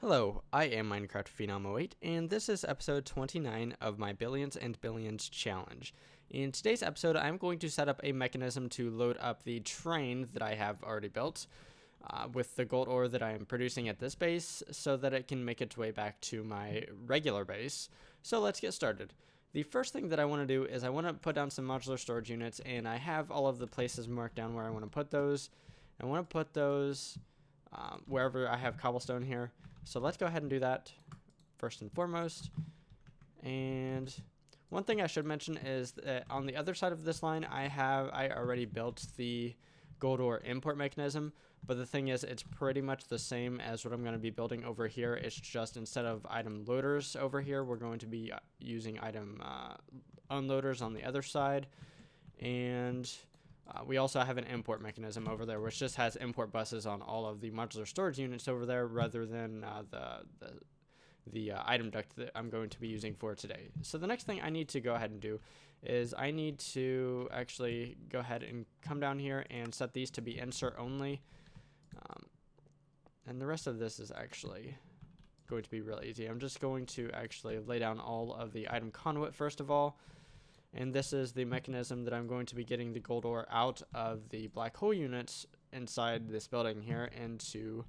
Hello, I am Minecraft Phenom 08, and this is episode 29 of my Billions and Billions challenge. In today's episode, I'm going to set up a mechanism to load up the train that I have already built with the gold ore that I am producing at this base so that it can make its way back to my regular base. So let's get started. The first thing that I want to do is I want to put down some modular storage units, and I have all of the places marked down where I want to put those. I want to put those wherever I have cobblestone here. So let's go ahead and do that first and foremost. And one thing I should mention is that on the other side of this line, I already built the gold ore import mechanism, but the thing is, it's pretty much the same as what I'm going to be building over here. It's just instead of item loaders over here, we're going to be using item unloaders on the other side. And we also have an import mechanism over there, which just has import buses on all of the modular storage units over there, rather than the item duct that I'm going to be using for today. So the next thing I need to go ahead and do is I need to actually go ahead and come down here and set these to be insert only. And the rest of this is actually going to be really easy. I'm just going to actually lay down all of the item conduit first of all. And this is the mechanism that I'm going to be getting the gold ore out of the black hole units inside this building here into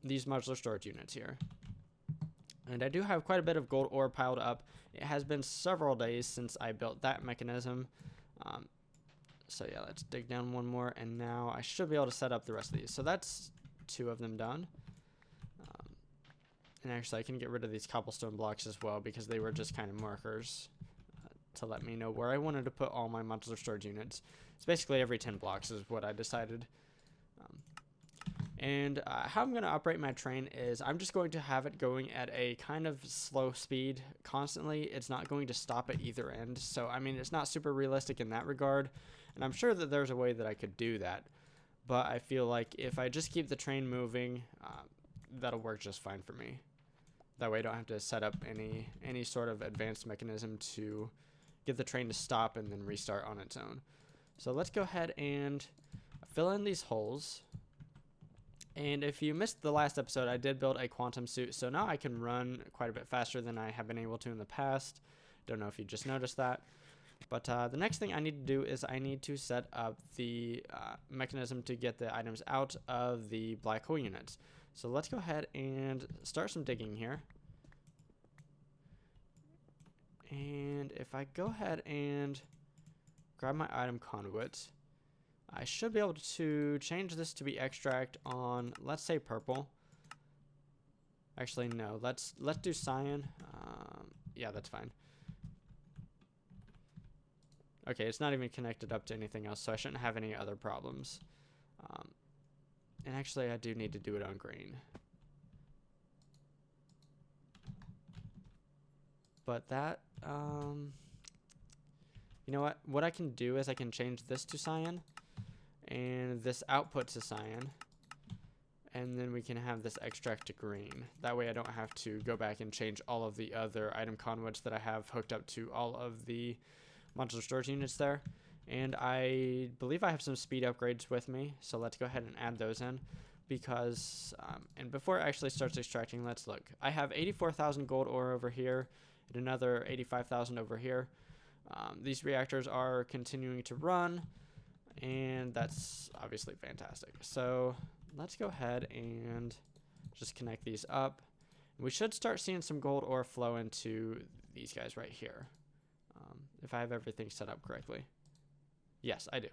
these modular storage units here. And I do have quite a bit of gold ore piled up. It has been several days since I built that mechanism. So yeah, let's dig down one more, and now I should be able to set up the rest of these. So that's two of them done. And actually I can get rid of these cobblestone blocks as well, because they were just kind of markers to let me know where I wanted to put all my modular storage units. It's basically every 10 blocks is what I decided. And how I'm going to operate my train is I'm just going to have it going at a kind of slow speed constantly. It's not going to stop at either end. So, I mean, it's not super realistic in that regard. And I'm sure that there's a way that I could do that. But I feel like if I just keep the train moving, that'll work just fine for me. That way I don't have to set up any sort of advanced mechanism to get the train to stop and then restart on its own. So let's go ahead and fill in these holes. And if you missed the last episode, I did build a quantum suit, so now I can run quite a bit faster than I have been able to in the past. Don't know if you just noticed that. But the next thing I need to do is I need to set up the mechanism to get the items out of the black hole units. So let's go ahead and start some digging here. And if I go ahead and grab my item conduit, I should be able to change this to be extract on, let's say, purple. Actually, no. Let's do cyan. Yeah, that's fine. Okay, it's not even connected up to anything else, so I shouldn't have any other problems. And actually, I do need to do it on green. But that, you know what I can do is I can change this to cyan and this output to cyan, and then we can have this extract to green. That way I don't have to go back and change all of the other item conduits that I have hooked up to all of the modular storage units there. And I believe I have some speed upgrades with me, so let's go ahead and add those in. Because, and before it actually starts extracting, let's look. I have 84,000 gold ore over here, and another 85,000 over here. These reactors are continuing to run, and that's obviously fantastic. So let's go ahead and just connect these up. We should start seeing some gold ore flow into these guys right here, if I have everything set up correctly. Yes, I do.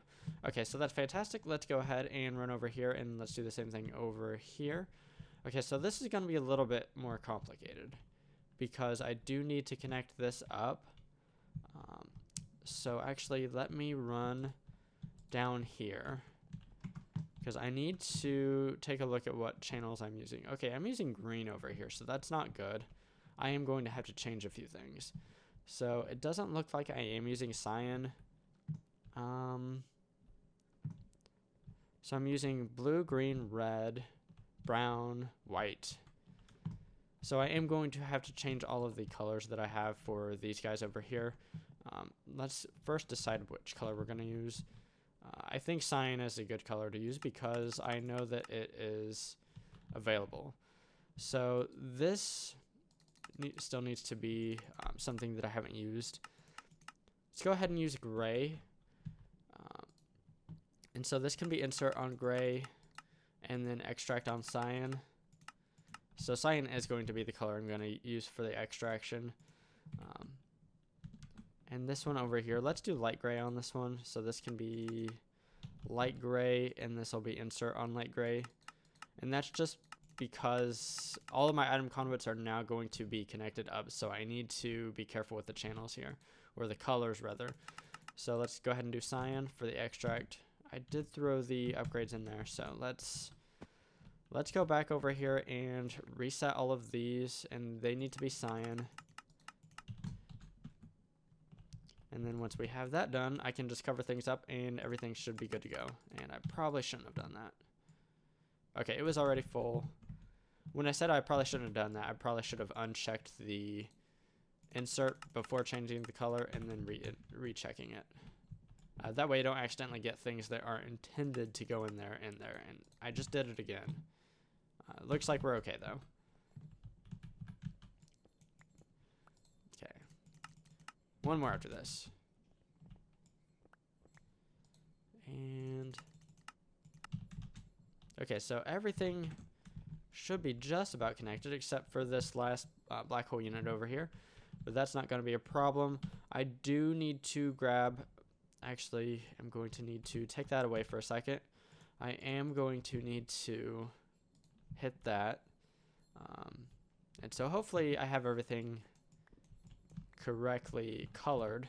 Okay, so that's fantastic. Let's go ahead and run over here, and let's do the same thing over here. Okay, so this is going to be a little bit more complicated, because I do need to connect this up. So actually, let me run down here, because I need to take a look at what channels I'm using. Okay, I'm using green over here, so that's not good. I am going to have to change a few things. So it doesn't look like I am using cyan. So I'm using blue, green, red, brown, white. So I am going to have to change all of the colors that I have for these guys over here. Let's first decide which color we're going to use. I think cyan is a good color to use because I know that it is available. So this still needs to be something that I haven't used. Let's go ahead and use gray. And so this can be insert on gray and then extract on cyan. So cyan is going to be the color I'm going to use for the extraction. And this one over here, let's do light gray on this one. So this can be light gray, and this will be insert on light gray. And that's just because all of my item conduits are now going to be connected up, so I need to be careful with the channels here, or the colors rather. So let's go ahead and do cyan for the extract. I did throw the upgrades in there, so let's go back over here and reset all of these, and they need to be cyan. And then once we have that done, I can just cover things up and everything should be good to go. And I probably shouldn't have done that. Okay, it was already full. When I said I probably shouldn't have done that, I probably should have unchecked the insert before changing the color and then rechecking it. That way you don't accidentally get things that are intended to go in there. And I just did it again. Looks like we're okay though. Okay. One more after this. And okay, so everything should be just about connected except for this last black hole unit over here, but that's not going to be a problem. I do need to grab, actually I'm going to need to take that away for a second. I am going to need to hit that, and so hopefully I have everything correctly colored,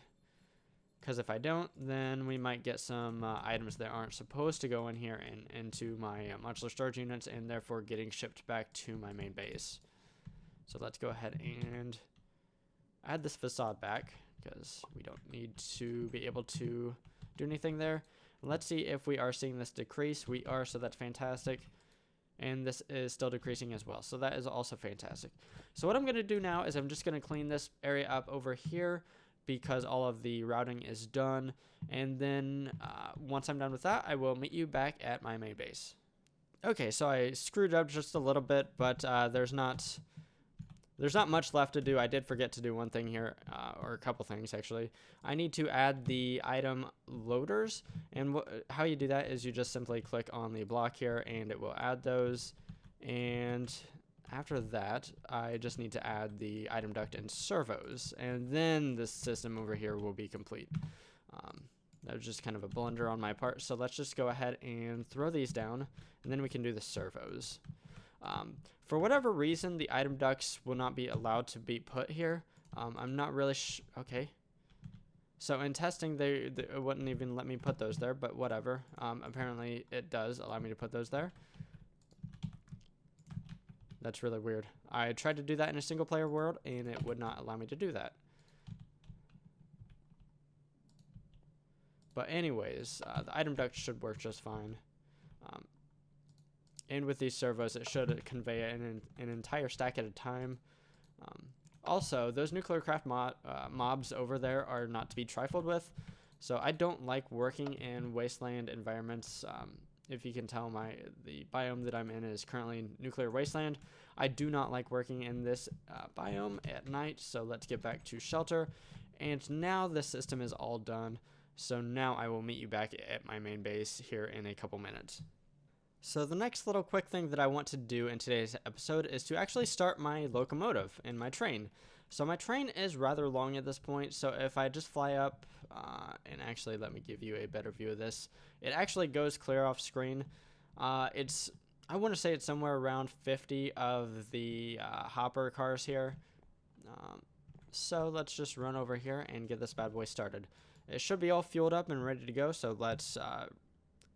because if I don't, then we might get some items that aren't supposed to go in here and into my modular storage units, and therefore getting shipped back to my main base. So let's go ahead and add this facade back, because we don't need to be able to do anything there. And let's see if we are seeing this decrease. We are, so that's fantastic. And this is still decreasing as well, so that is also fantastic. So what I'm going to do now is I'm just going to clean this area up over here, because all of the routing is done, and then once I'm done with that, I will meet you back at my main base. Okay, so I screwed up just a little bit, but there's not much left to do. I did forget to do one thing here, or a couple things actually. I need to add the item loaders, and how you do that is you just simply click on the block here and it will add those, and after that I just need to add the item duct and servos, and then the system over here will be complete. That was just kind of a blunder on my part, so let's just go ahead and throw these down, and then we can do the servos. For whatever reason, the item ducts will not be allowed to be put here. I'm not really okay. So in testing, they wouldn't even let me put those there, but whatever. Apparently, it does allow me to put those there. That's really weird. I tried to do that in a single player world, and it would not allow me to do that. But anyways, the item duct should work just fine. And with these servos, it should convey an entire stack at a time. Also, those NuclearCraft mobs over there are not to be trifled with. So I don't like working in wasteland environments. If you can tell, the biome that I'm in is currently nuclear wasteland. I do not like working in this biome at night. So let's get back to shelter. And now the system is all done. So now I will meet you back at my main base here in a couple minutes. So the next little quick thing that I want to do in today's episode is to actually start my locomotive and my train. So my train is rather long at this point, so if I just fly up, and actually let me give you a better view of this, it actually goes clear off screen. I want to say it's somewhere around 50 of the hopper cars here. So let's just run over here and get this bad boy started. It should be all fueled up and ready to go, so let's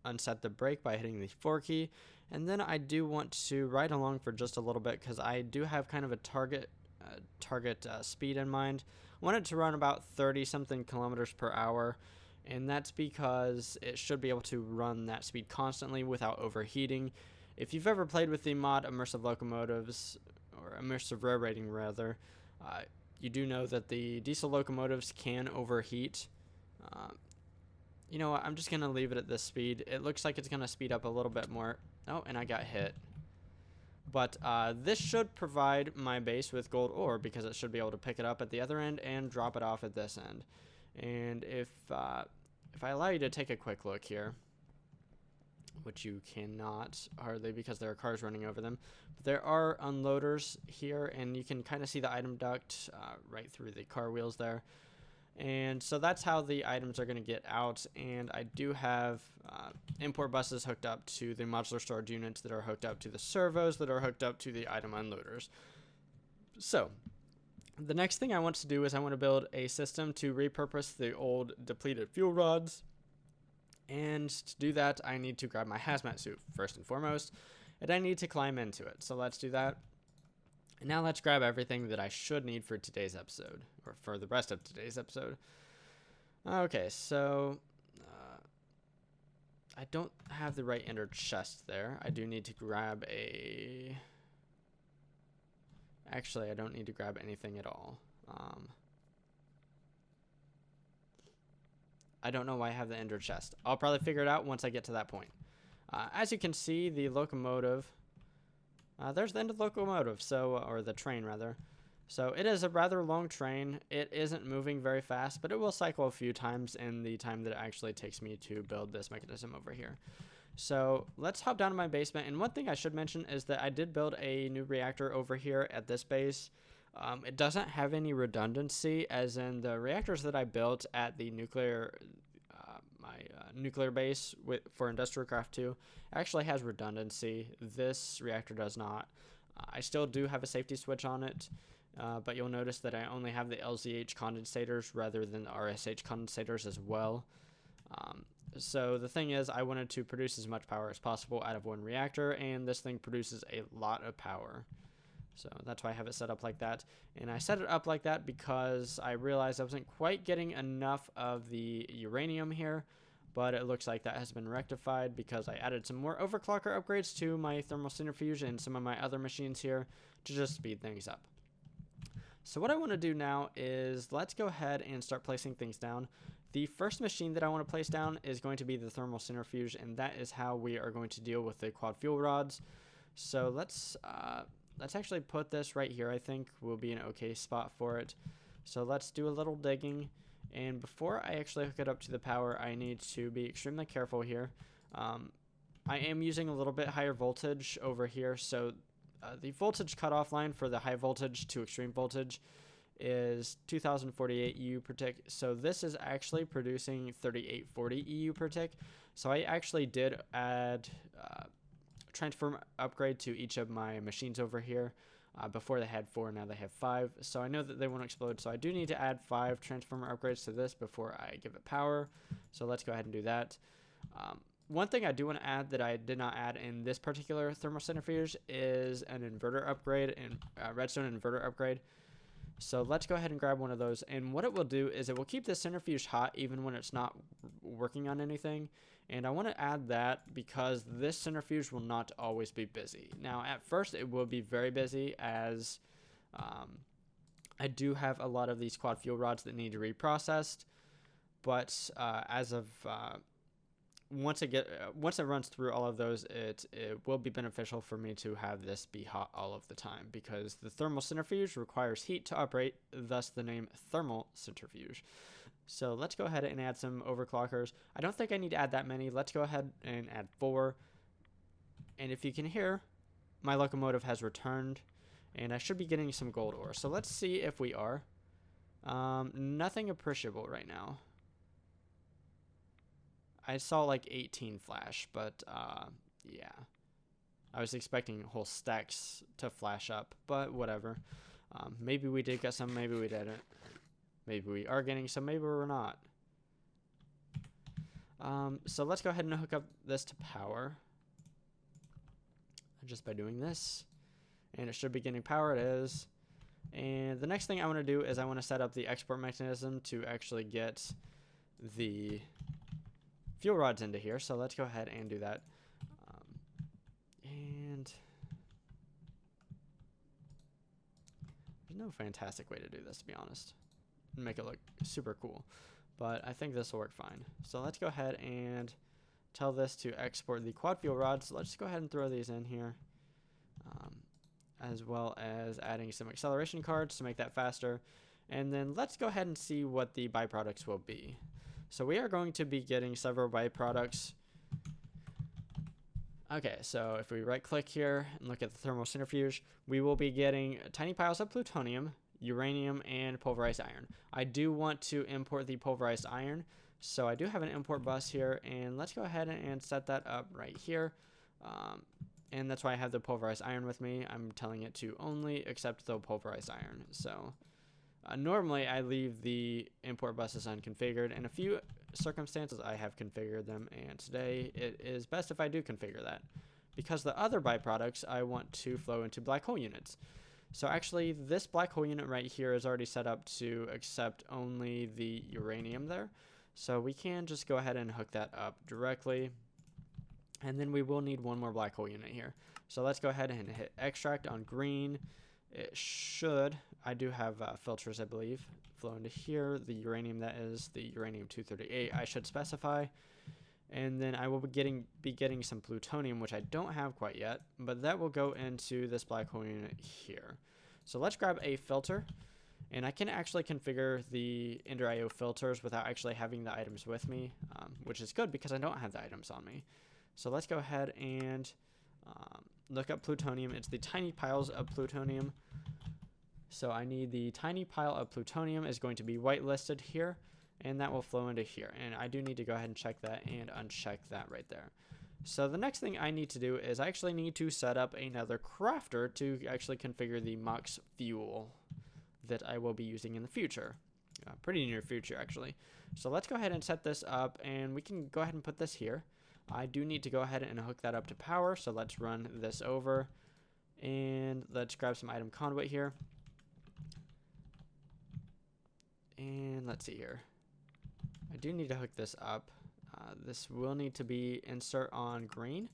unset the brake by hitting the 4 key, and then I do want to ride along for just a little bit because I do have kind of a target speed in mind. I want it to run about 30 something kilometers per hour, and that's because it should be able to run that speed constantly without overheating. If you've ever played with the mod Immersive locomotives, or Immersive railroading rather, you do know that the diesel locomotives can overheat. You know what, I'm just going to leave it at this speed. It looks like it's going to speed up a little bit more. Oh, and I got hit. But this should provide my base with gold ore because it should be able to pick it up at the other end and drop it off at this end. And if I allow you to take a quick look here, which you cannot hardly because there are cars running over them, but there are unloaders here, and you can kind of see the item duct right through the car wheels there. And so that's how the items are going to get out. And I do have import buses hooked up to the modular storage units that are hooked up to the servos that are hooked up to the item unloaders. So the next thing I want to do is I want to build a system to repurpose the old depleted fuel rods. And to do that, I need to grab my hazmat suit first and foremost, and I need to climb into it. So let's do that. And now let's grab everything that I should need for today's episode, or for the rest of today's episode. Okay, so I don't have the right ender chest there. I do need to grab a... Actually, I don't need to grab anything at all. I don't know why I have the ender chest. I'll probably figure it out once I get to that point. As you can see, the locomotive... there's the end of the locomotive, or the train rather. So it is a rather long train. It isn't moving very fast, but it will cycle a few times in the time that it actually takes me to build this mechanism over here. So let's hop down to my basement. And one thing I should mention is that I did build a new reactor over here at this base. It doesn't have any redundancy, as in the reactors that I built at the nuclear base for IndustrialCraft2 actually has redundancy. This reactor does not. I still do have a safety switch on it, but you'll notice that I only have the LZH condensators rather than the RSH condensators as well. So the thing is, I wanted to produce as much power as possible out of one reactor, and this thing produces a lot of power. So that's why I have it set up like that. And I set it up like that because I realized I wasn't quite getting enough of the uranium here, but it looks like that has been rectified because I added some more overclocker upgrades to my Thermal Centrifuge and some of my other machines here to just speed things up. So what I want to do now is let's go ahead and start placing things down. The first machine that I want to place down is going to be the Thermal Centrifuge, and that is how we are going to deal with the quad fuel rods. So let's actually put this right here. I think will be an okay spot for it. So let's do a little digging. And before I actually hook it up to the power, I need to be extremely careful here. I am using a little bit higher voltage over here. So the voltage cutoff line for the high voltage to extreme voltage is 2048 EU per tick. So this is actually producing 3840 EU per tick. So I actually did add transformer upgrade to each of my machines over here. Before they had 4, now they have 5. So I know that they won't explode. So I do need to add 5 transformer upgrades to this before I give it power. So let's go ahead and do that. One thing I do want to add that I did not add in this particular thermal centrifuge is an inverter upgrade and redstone inverter upgrade. So let's go ahead and grab one of those. And what it will do is it will keep the centrifuge hot even when it's not working on anything. And I want to add that because this centrifuge will not always be busy. Now, at first, it will be very busy as I do have a lot of these quad fuel rods that need to be reprocessed. But as of once it runs through all of those, it will be beneficial for me to have this be hot all of the time because the thermal centrifuge requires heat to operate, thus the name Thermal Centrifuge. So let's go ahead and add some overclockers. I don't think I need to add that many. Let's go ahead and add 4. And if you can hear, my locomotive has returned, and I should be getting some gold ore. So let's see if we are. Nothing appreciable right now. I saw like 18 flash, but yeah. I was expecting whole stacks to flash up, but whatever. Maybe we did get some, maybe we didn't. Maybe we are getting some, maybe we're not. So let's go ahead and hook up this to power. Just by doing this. And it should be getting power, it is. And the next thing I want to do is I want to set up the export mechanism to actually get the fuel rods into here. So let's go ahead and do that. And there's no fantastic way to do this, to be honest. Make it look super cool, but I think this will work fine. So let's go ahead and tell this to export the quad fuel rods. So let's go ahead and throw these in here. as well as adding some acceleration cards to make that faster. And then let's go ahead and see what the byproducts will be. So we are going to be getting several byproducts. Okay, so if we right click here and look at the thermal centrifuge, we will be getting tiny piles of plutonium, uranium, and pulverized iron. I do want to import the pulverized iron, so I do have an import bus here, and let's go ahead and set that up right here. And that's why I have the pulverized iron with me. I'm telling it to only accept the pulverized iron. So normally I leave the import buses unconfigured. In a few circumstances I have configured them, and today it is best if I do configure that, because the other byproducts I want to flow into black hole units. So actually this black hole unit right here is already set up to accept only the uranium there. So we can just go ahead and hook that up directly. And then we will need one more black hole unit here. So let's go ahead and hit extract on green. It should, I do have filters I believe, flow into here. The uranium, that is the uranium-238 I should specify. And then I will be getting some plutonium, which I don't have quite yet, but that will go into this black hole unit here. So let's grab a filter, and I can actually configure the Ender IO filters without actually having the items with me, which is good because I don't have the items on me. So let's go ahead and look up plutonium. It's the tiny piles of plutonium. So I need the tiny pile of plutonium is going to be whitelisted here, and that will flow into here. And I do need to go ahead and check that and uncheck that right there. So the next thing I need to do is I actually need to set up another crafter to actually configure the MOX fuel that I will be using in the future. Pretty near future actually. So let's go ahead and set this up, and we can go ahead and put this here. I do need to go ahead and hook that up to power, so let's run this over, and let's grab some item conduit here. And let's see here. I do need to hook this up. This will need to be insert on green,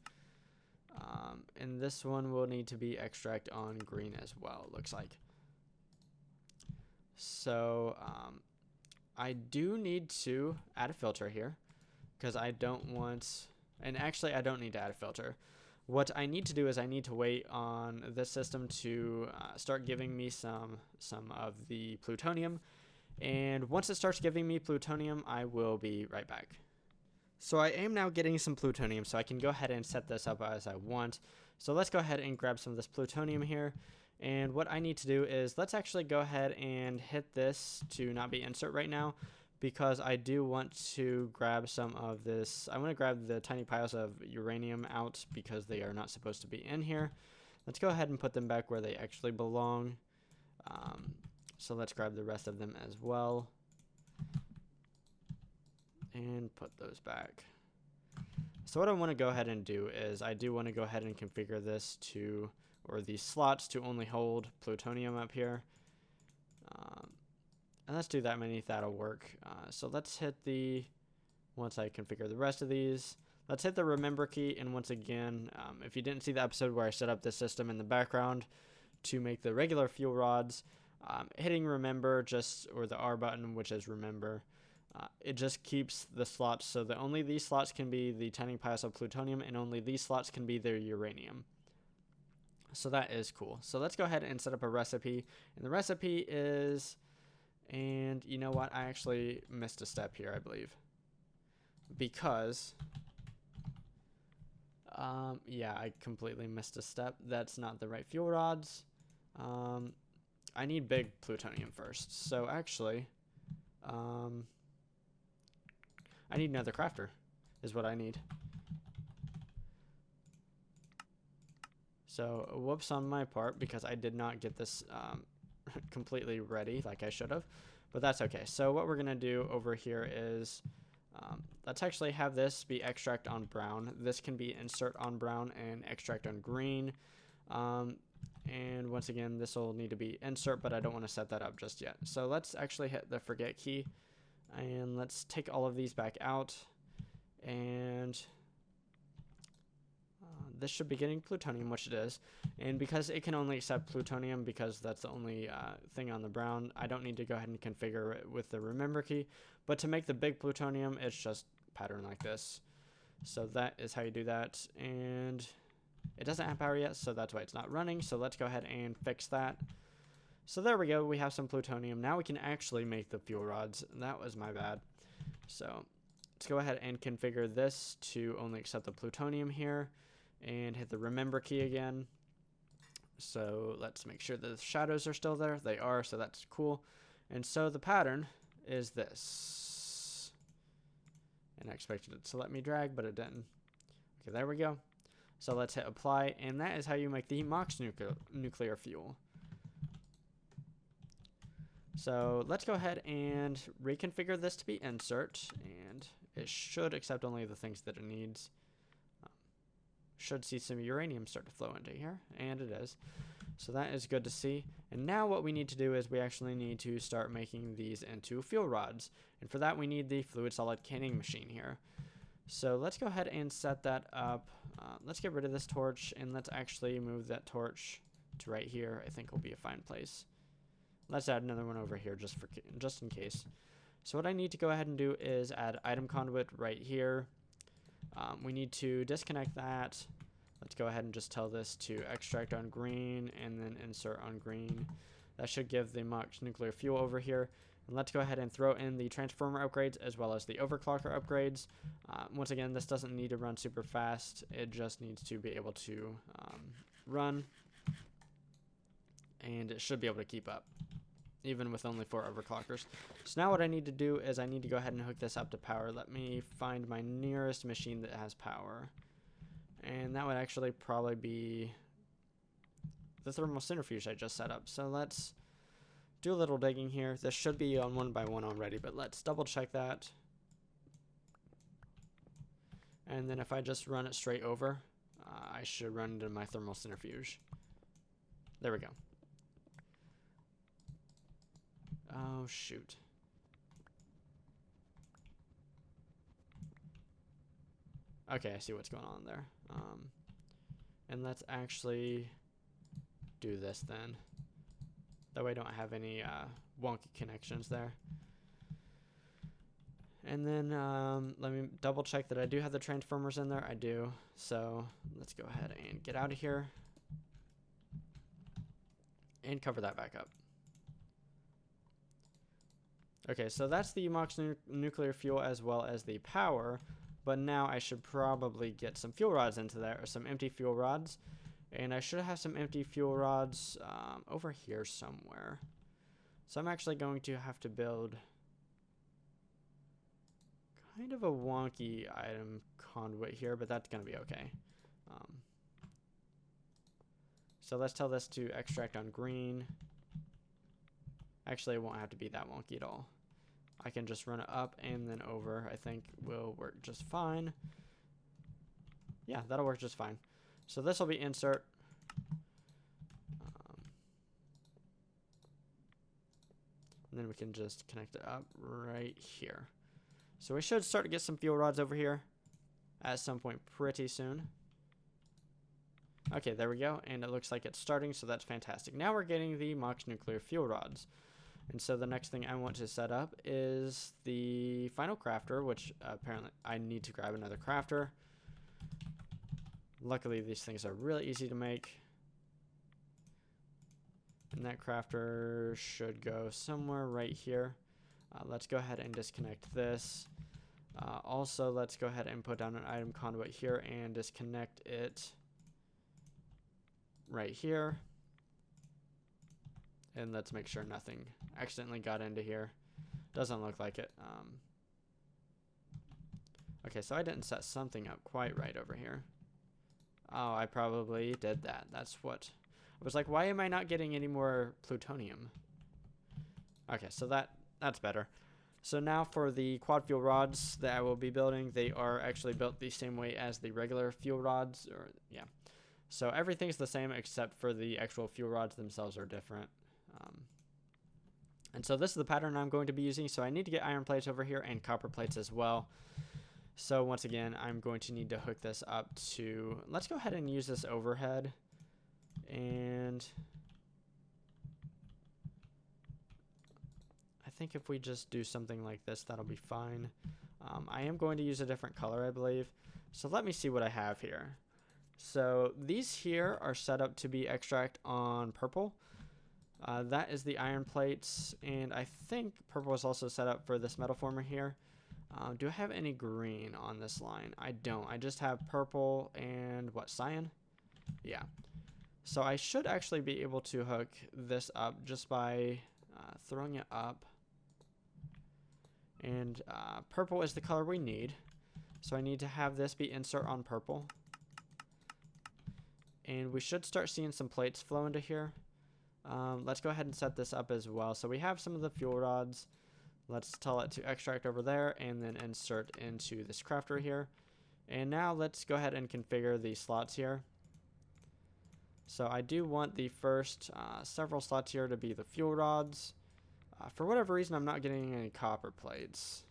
and this one will need to be extract on green as well, it looks like. So I do need to add a filter here, because I don't want, and actually I don't need to add a filter. What I need to do is I need to wait on this system to start giving me some of the plutonium, and once it starts giving me plutonium, I will be right back. So I am now getting some plutonium, so I can go ahead and set this up as I want. So let's go ahead and grab some of this plutonium here, and what I need to do is let's actually go ahead and hit this to not be insert right now, because I do want to grab some of this. I want to grab the tiny piles of uranium out because they are not supposed to be in here. Let's go ahead and put them back where they actually belong. So let's grab the rest of them as well and put those back. So what I want to go ahead and do is I do want to go ahead and configure this to, or these slots to only hold plutonium up here. And let's do that many, that'll work. So let's hit the, once I configure the rest of these, let's hit the remember key. And once again, if you didn't see the episode where I set up this system in the background to make the regular fuel rods, hitting remember just, or the R button, which is remember, it just keeps the slots so that only these slots can be the tiny piles of plutonium and only these slots can be their uranium. So that is cool. So let's go ahead and set up a recipe, and the recipe is, and you know what, I actually missed a step here, I believe, because yeah, I completely missed a step. That's not the right fuel rods. I need big plutonium first, so actually I need another crafter is what I need. So whoops on my part, because I did not get this completely ready like I should have, but that's okay. So what we're gonna do over here is let's actually have this be extract on brown. This can be insert on brown and extract on green. And once again, this will need to be insert, but I don't want to set that up just yet. So let's actually hit the forget key, and let's take all of these back out, and this should be getting plutonium, which it is. And because it can only accept plutonium, because that's the only thing on the brown, I don't need to go ahead and configure it with the remember key. But to make the big plutonium, it's just pattern like this. So that is how you do that. And it doesn't have power yet, so that's why it's not running. So let's go ahead and fix that. So there we go, we have some plutonium. Now we can actually make the fuel rods. That was my bad. So let's go ahead and configure this to only accept the plutonium here and hit the remember key again. So let's make sure that the shadows are still there. They are, so that's cool. And so the pattern is this. And I expected it to let me drag, but it didn't. Okay, there we go. So let's hit apply, and that is how you make the MOX nuclear fuel. So let's go ahead and reconfigure this to be insert, and it should accept only the things that it needs. Should see some uranium start to flow into here, and it is. So that is good to see. And now what we need to do is we actually need to start making these into fuel rods. And for that we need the fluid solid canning machine here. So let's go ahead and set that up. Let's get rid of this torch, and let's actually move that torch to right here. I think will be a fine place. Let's add another one over here just in case. So what I need to go ahead and do is add item conduit right here. We need to disconnect that. Let's go ahead and just tell this to extract on green and then insert on green. That should give the MOX nuclear fuel over here. And let's go ahead and throw in the transformer upgrades as well as the overclocker upgrades. Once again, this doesn't need to run super fast. It just needs to be able to run. And it should be able to keep up, even with only 4 overclockers. So now what I need to do is I need to go ahead and hook this up to power. Let me find my nearest machine that has power. And that would actually probably be the thermal centrifuge I just set up. So let's do a little digging here. This should be on 1 by 1 already, but let's double check that. And then if I just run it straight over, I should run into my thermal centrifuge. There we go. Oh, shoot. Okay, I see what's going on there. And let's actually do this then. That way I don't have any wonky connections there. And then let me double check that I do have the transformers in there. I do. So let's go ahead and get out of here and cover that back up. Okay, so that's the MOX nuclear fuel as well as the power, but now I should probably get some fuel rods into there, or some empty fuel rods, and I should have some empty fuel rods over here somewhere. So I'm actually going to have to build kind of a wonky item conduit here, but that's going to be okay. So let's tell this to extract on green. Actually, it won't have to be that wonky at all. I can just run it up and then over. I think will work just fine. Yeah, that'll work just fine. So this will be insert. And then we can just connect it up right here. So we should start to get some fuel rods over here at some point pretty soon. Okay, there we go. And it looks like it's starting, so that's fantastic. Now we're getting the MOX nuclear fuel rods. And so the next thing I want to set up is the final crafter, which apparently I need to grab another crafter. Luckily, these things are really easy to make. And that crafter should go somewhere right here. Let's go ahead and disconnect this. Also, let's go ahead and put down an item conduit here and disconnect it right here. And let's make sure nothing accidentally got into here. Doesn't look like it. Okay, so I didn't set something up quite right over here. Oh, I probably did that. That's what... I was like, why am I not getting any more plutonium? Okay, so that's better. So now for the quad fuel rods that I will be building, they are actually built the same way as the regular fuel rods. Yeah. So everything's the same except for the actual fuel rods themselves are different. And so this is the pattern I'm going to be using. So I need to get iron plates over here and copper plates as well. So once again, I'm going to need to hook this up to... Let's go ahead and use this overhead. And I think if we just do something like this, that'll be fine. I am going to use a different color, I believe. So let me see what I have here. So these here are set up to be extract on purple. That is the iron plates, and I think purple is also set up for this metal former here. Do I have any green on this line? I don't. I just have purple and what, cyan? Yeah. So I should actually be able to hook this up just by throwing it up. And purple is the color we need. So I need to have this be insert on purple. And we should start seeing some plates flow into here. Let's go ahead and set this up as well. So we have some of the fuel rods. Let's tell it to extract over there and then insert into this crafter here. And now let's go ahead and configure the slots here. So I do want the first several slots here to be the fuel rods. For whatever reason, I'm not getting any copper plates.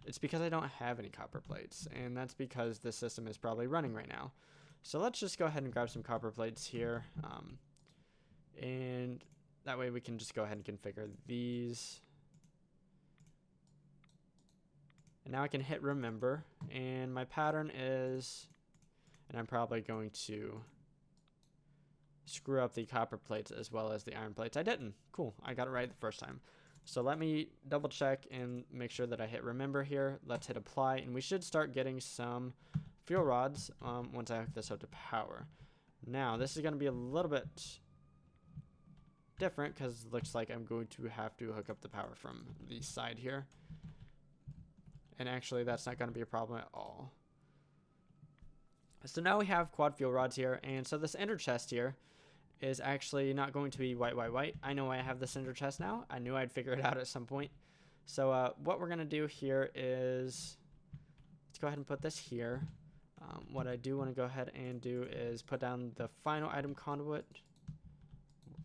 It's because I don't have any copper plates, and that's because the system is probably running right now. So let's just go ahead and grab some copper plates here. And that way we can just go ahead and configure these. And now I can hit remember, and my pattern is, and I'm probably going to screw up the copper plates as well as the iron plates. I didn't. Cool. I got it right the first time. So let me double check and make sure that I hit remember here. Let's hit apply, and we should start getting some fuel rods once I hook this up to power. Now this is going to be a little bit different because it looks like I'm going to have to hook up the power from the side here. And actually that's not going to be a problem at all. So now we have quad fuel rods here, and so this ender chest here is actually not going to be white. I know I have this ender chest now. I knew I'd figure it out at some point. So what we're going to do here is, let's go ahead and put this here. What I do want to go ahead and do is put down the final item conduit.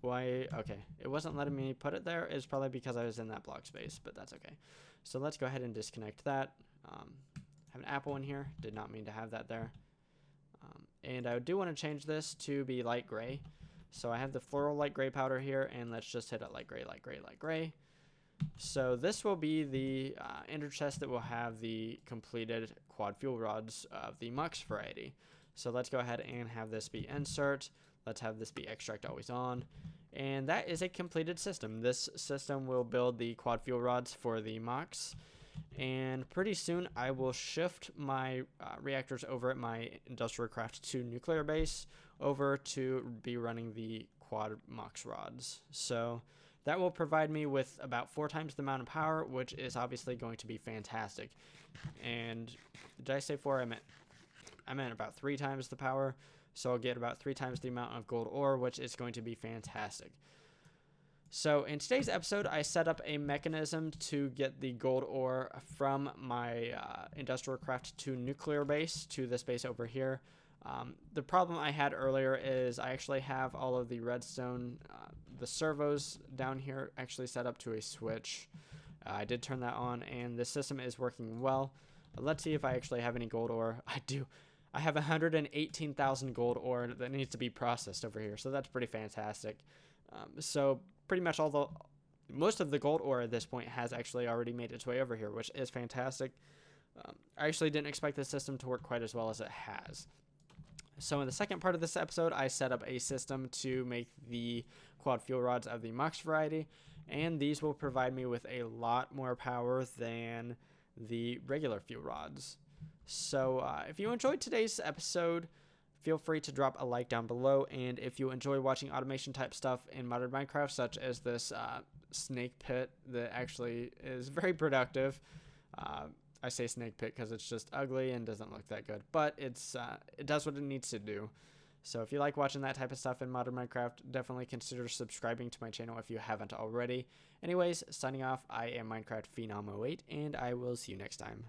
Why? Okay, it wasn't letting me put it there. It's probably because I was in that block space, but that's okay. So let's go ahead and disconnect that. Have an apple in here. Did not mean to have that there. And I do want to change this to be light gray. So I have the floral light gray powder here, and let's just hit it light gray, light gray, light gray. So this will be the ender chest that will have the completed quad fuel rods of the MOX variety. So let's go ahead and have this be insert. Let's have this be extract always on. And that is a completed system. This system will build the quad fuel rods for the MOX. And pretty soon I will shift my reactors over at my IndustrialCraft2 nuclear base over to be running the Quad MOX rods. So that will provide me with about 4 times the amount of power, which is obviously going to be fantastic. And did I say 4? I meant about 3 times the power. So I'll get about 3 times the amount of gold ore, which is going to be fantastic. So in today's episode, I set up a mechanism to get the gold ore from my IndustrialCraft2 nuclear base to this base over here. The problem I had earlier is I actually have all of the redstone, the servos down here actually set up to a switch. I did turn that on, and the system is working well. Let's see if I actually have any gold ore. I do. I have 118,000 gold ore that needs to be processed over here, so that's pretty fantastic. So pretty much most of the gold ore at this point has actually already made its way over here, which is fantastic. I actually didn't expect the system to work quite as well as it has. So in the second part of this episode, I set up a system to make the quad fuel rods of the MOX variety, and these will provide me with a lot more power than the regular fuel rods. So if you enjoyed today's episode, feel free to drop a like down below, and if you enjoy watching automation type stuff in modern Minecraft, such as this snake pit that actually is very productive, I say snake pit because it's just ugly and doesn't look that good, but it does what it needs to do. So if you like watching that type of stuff in modern Minecraft, definitely consider subscribing to my channel if you haven't already. Anyways, signing off, I am Minecraft Phenom 08, and I will see you next time.